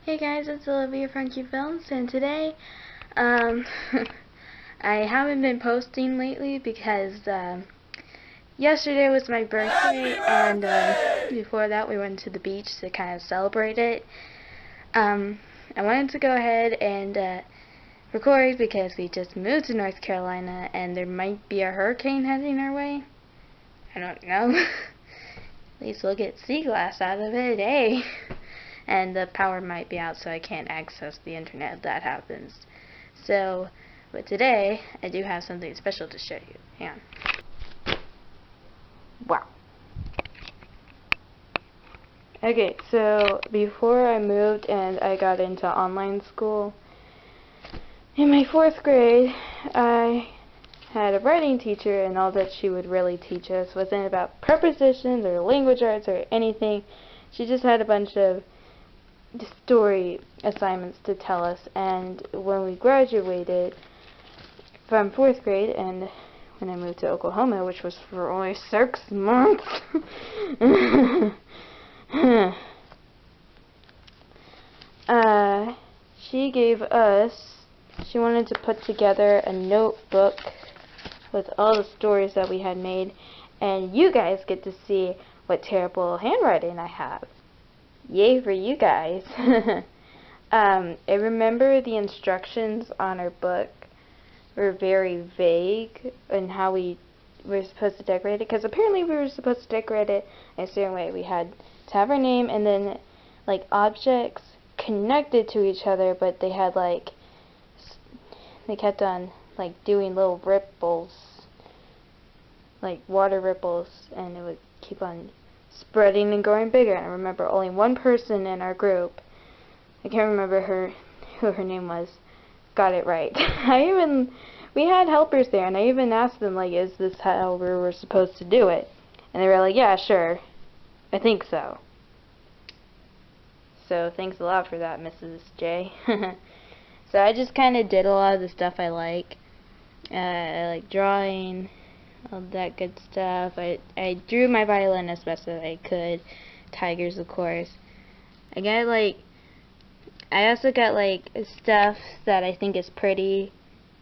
Hey guys, it's Olivia from Q Films, and today, um, I haven't been posting lately because, yesterday was my birthday, and, before that we went to the beach to kind of celebrate it. I wanted to go ahead and, record because we just moved to North Carolina, and there might be a hurricane heading our way. I don't know. At least we'll get sea glass out of it, eh? And the power might be out, so I can't access the internet if that happens. So, but today, I do have something special to show you. Hang on. Wow. Okay, so before I moved and I got into online school, in my 4th grade, I had a writing teacher, and all that she would really teach us wasn't about prepositions or language arts or anything. She just had a bunch of story assignments to tell us, and when we graduated from 4th grade and when I moved to Oklahoma, which was for only 6 months, she wanted to put together a notebook with all the stories that we had made, and you guys get to see what terrible handwriting I have. Yay for you guys. I remember the instructions on our book were very vague in how we were supposed to decorate it, because apparently we were supposed to decorate it in a certain way. We had to have our name and then like objects connected to each other, but they had like, they kept on like doing little ripples, like water ripples, and it would keep on spreading and growing bigger. And I remember only one person in our group, I can't remember who her name was, got it right. We had helpers there, and I even asked them, like, is this how we were supposed to do it? And they were like, yeah, sure, I think so. So thanks a lot for that, Mrs. J. So I just kind of did a lot of the stuff I like. I like drawing, all that good stuff. I drew my violin as best as I could. Tigers, of course. I also got like stuff that I think is pretty,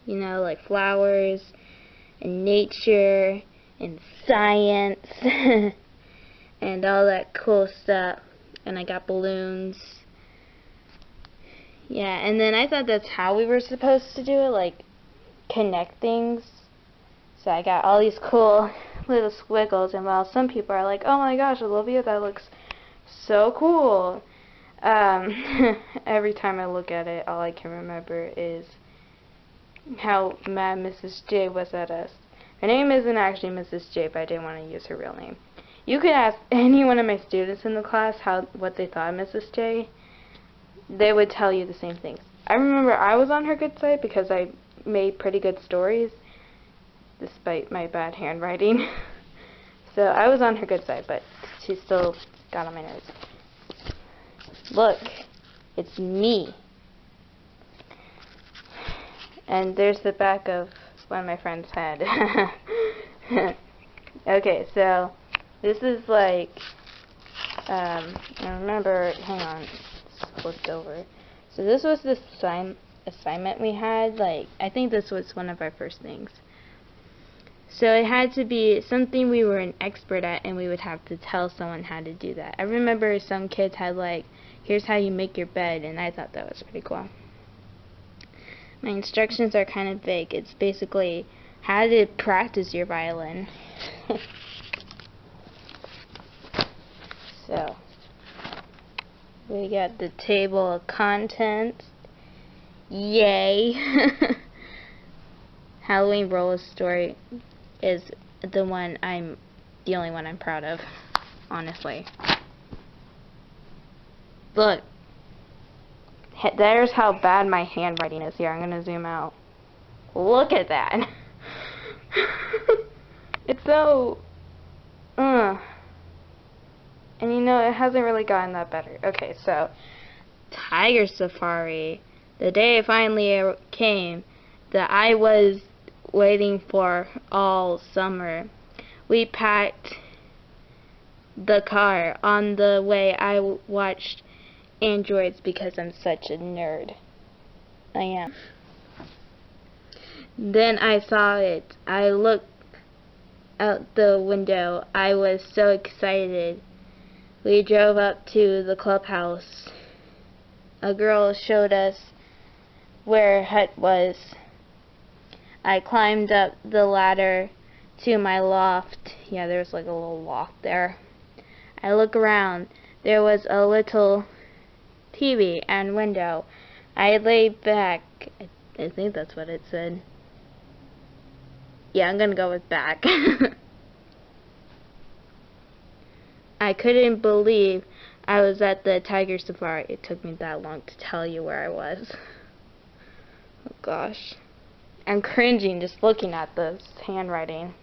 you know, like flowers and nature and science and all that cool stuff. And I got balloons. Yeah, and then I thought that's how we were supposed to do it, like connect things. So I got all these cool little squiggles, and while some people are like, oh my gosh, Olivia, that looks so cool, every time I look at it, all I can remember is how mad Mrs. J was at us. Her name isn't actually Mrs. J, but I didn't want to use her real name. You could ask any one of my students in the class what they thought of Mrs. J. They would tell you the same things. I remember I was on her good side because I made pretty good stories, despite my bad handwriting. So I was on her good side, but she still got on my nerves. Look, it's me. And there's the back of one of my friend's head. Okay, so this is like, I remember, hang on, it's flipped over. So this was the assignment we had. Like, I think this was one of our first things. So it had to be something we were an expert at, and we would have to tell someone how to do that. I remember some kids had like, here's how you make your bed, and I thought that was pretty cool. My instructions are kind of vague. It's basically how to practice your violin. So we got the table of contents. Yay! Halloween roller story is the only one I'm proud of, honestly. Look, there's how bad my handwriting is here. I'm gonna zoom out. Look at that. It's so, and you know, it hasn't really gotten that better. Okay, so Tiger Safari. The day it finally came, that I was waiting for all summer. We packed the car. On the way, I watched androids because I'm such a nerd. I am. Then I saw it. I looked out the window. I was so excited. We drove up to the clubhouse. A girl showed us where hut was. I climbed up the ladder to my loft. Yeah, there's like a little loft there. I look around. There was a little TV and window. I lay back. I think that's what it said. Yeah, I'm gonna go with back. I couldn't believe I was at the tiger safari. It took me that long to tell you where I was. Oh gosh. I'm cringing just looking at this handwriting.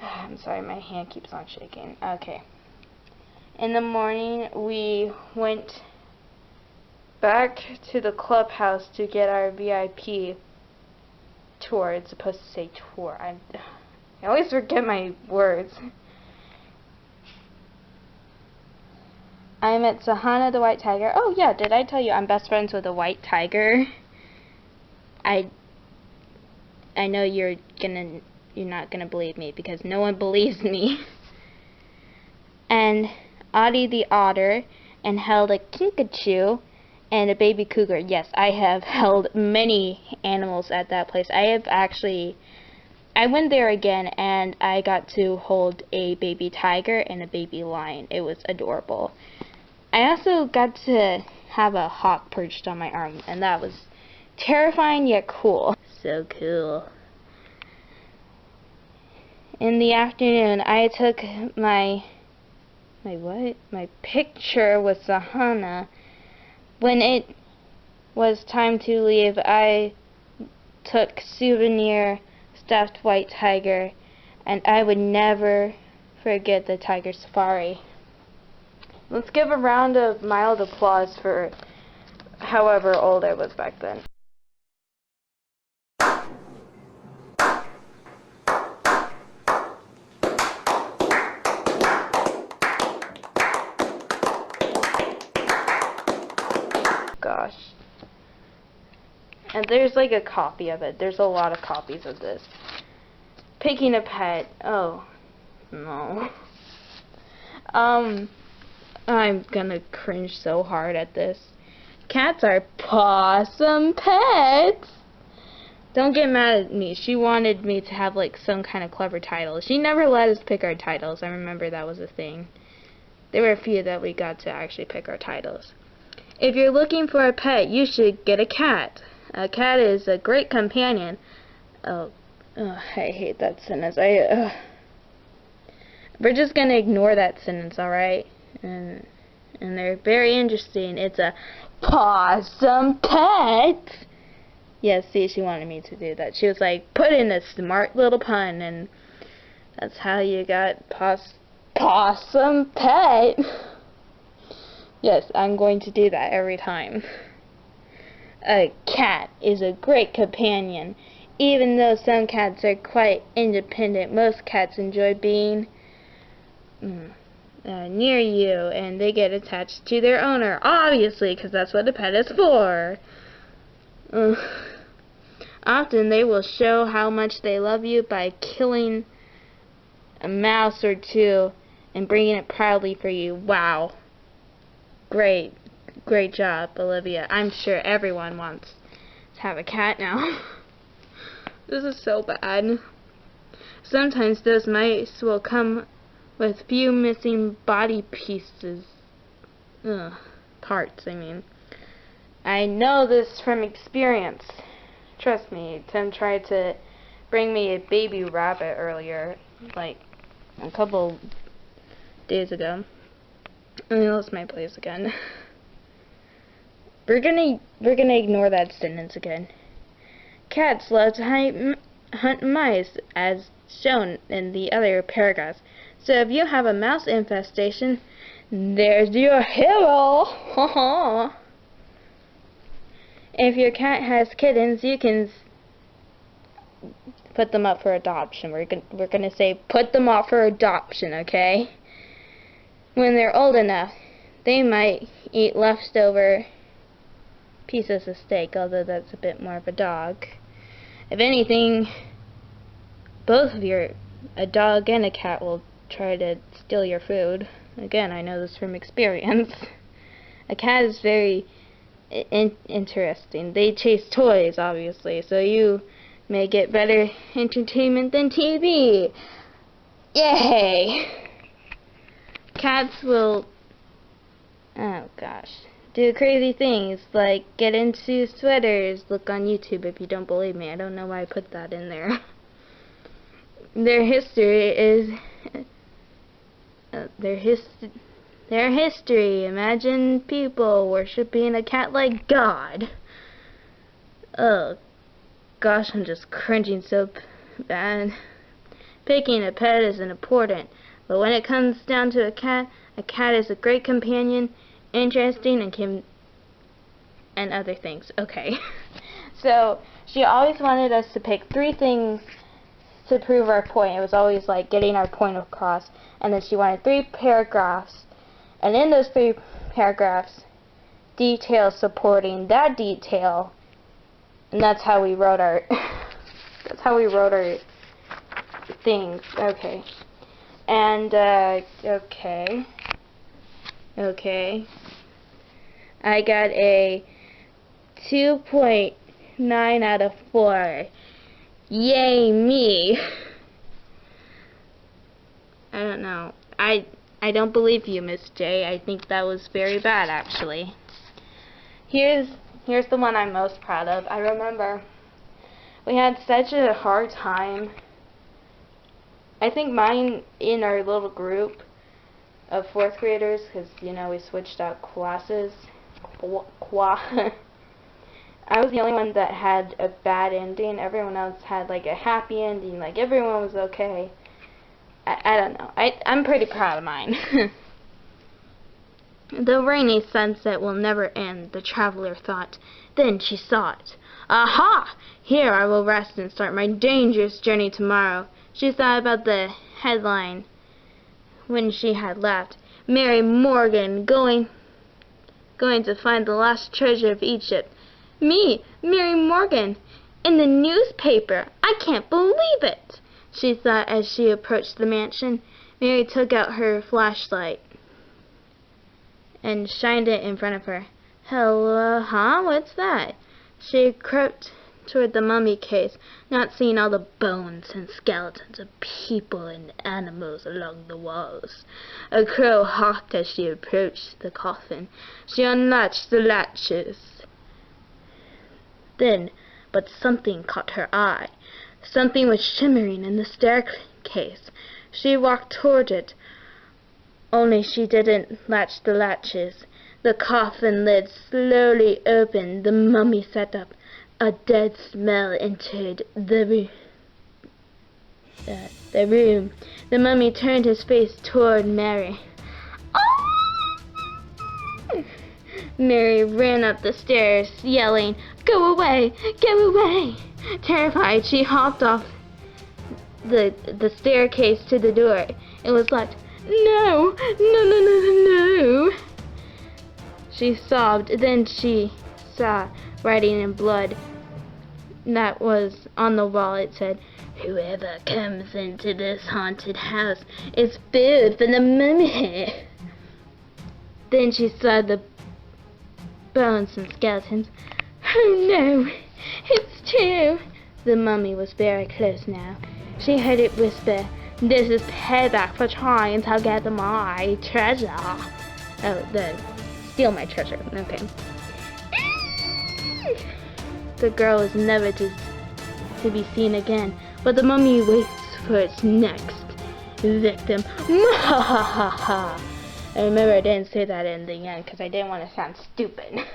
I'm sorry, my hand keeps on shaking. Okay. In the morning, we went back to the clubhouse to get our VIP tour. It's supposed to say tour. I always forget my words. I met Sahana the white tiger. Oh yeah, did I tell you I'm best friends with a white tiger? I know you're not gonna believe me because no one believes me. And Audie the otter, and held a kinkajou and a baby cougar. Yes, I have held many animals at that place. I went there again and I got to hold a baby tiger and a baby lion. It was adorable. I also got to have a hawk perched on my arm, and that was terrifying yet cool. So cool. In the afternoon, I took my picture with Sahana. When it was time to leave, I took souvenir stuffed white tiger, and I would never forget the tiger safari. Let's give a round of mild applause for however old I was back then. Gosh. And there's like a copy of it. There's a lot of copies of this. Picking a pet. Oh, no. I'm gonna cringe so hard at this. Cats are possum pets. Don't get mad at me. She wanted me to have like some kind of clever title. She never let us pick our titles. I remember that was a thing. There were a few that we got to actually pick our titles. If you're looking for a pet, you should get a cat. A cat is a great companion. Oh, I hate that sentence. We're just gonna ignore that sentence, alright? And they're very interesting. It's a possum pet. Yeah, see, she wanted me to do that. She was like, put in a smart little pun, and that's how you got possum pet. Yes, I'm going to do that every time. A cat is a great companion. Even though some cats are quite independent, most cats enjoy being near you, and they get attached to their owner, obviously, because that's what a pet is for. Often they will show how much they love you by killing a mouse or two and bringing it proudly for you. Wow. Great job, Olivia. I'm sure everyone wants to have a cat now. This is so bad. Sometimes those mice will come with few missing body pieces. Parts, I mean. I know this from experience. Trust me, Tim tried to bring me a baby rabbit earlier, like a couple days ago. And he lost my place again. We're gonna ignore that sentence again. Cats love to hunt mice, as shown in the other paragraphs. So if you have a mouse infestation, there's your hero. If your cat has kittens, you can put them up for adoption. We're gonna say put them up for adoption, okay? When they're old enough, they might eat leftover pieces of steak, although that's a bit more of a dog. If anything, both of a dog and a cat will try to steal your food. Again, I know this from experience. A cat is very interesting. They chase toys, obviously, so you may get better entertainment than TV. Yay! Cats will, oh gosh, do crazy things like get into sweaters. Look on YouTube if you don't believe me. I don't know why I put that in there. Their history is their history. Imagine people worshipping a cat like God. Oh gosh, I'm just cringing so bad. Picking a pet isn't important, but when it comes down to a cat is a great companion, interesting, and other things. Okay. So she always wanted us to pick 3 things to prove our point. It was always like getting our point across, and then she wanted 3 paragraphs, and in those 3 paragraphs, details supporting that detail, and that's how we wrote our things. Okay. And okay. I got a 2.9 out of 4. Yay me. I don't know. I don't believe you, Miss J. I think that was very bad, actually. Here's the one I'm most proud of. I remember we had such a hard time. I think mine in our little group of 4th graders, because, you know, we switched out classes. I was the only one that had a bad ending. Everyone else had like a happy ending. Like everyone was okay. I don't know. I'm pretty proud of mine. The rainy sunset will never end, the traveler thought. Then she saw it. Aha! Here I will rest and start my dangerous journey tomorrow. She thought about the headline when she had left. Mary Morgan going to find the lost treasure of Egypt. Me, Mary Morgan, in the newspaper. I can't believe it, she thought as she approached the mansion. Mary took out her flashlight and shined it in front of her. Hello, huh? What's that? She crept toward the mummy case, not seeing all the bones and skeletons of people and animals along the walls. A crow hawked as she approached the coffin. She unlatched the latches. Then, but something caught her eye. Something was shimmering in the staircase. She walked toward it, only she didn't latch the latches. The coffin lid slowly opened. The mummy sat up. A dead smell entered the room. The mummy turned his face toward Mary. Oh! Mary ran up the stairs, yelling, "Go away! Go away!" Terrified, she hopped off the staircase to the door. It was locked. No! No, no, no, no! She sobbed. Then she saw writing in blood that was on the wall. It said, "Whoever comes into this haunted house is food for the mummy." Then she saw the bones and skeletons. Oh no, it's true. The mummy was very close now. She heard it whisper, "This is payback for trying to get my treasure." Oh, steal my treasure. Okay. The girl is never to be seen again, but the mummy waits for its next victim. I remember I didn't say that in the end because I didn't want to sound stupid.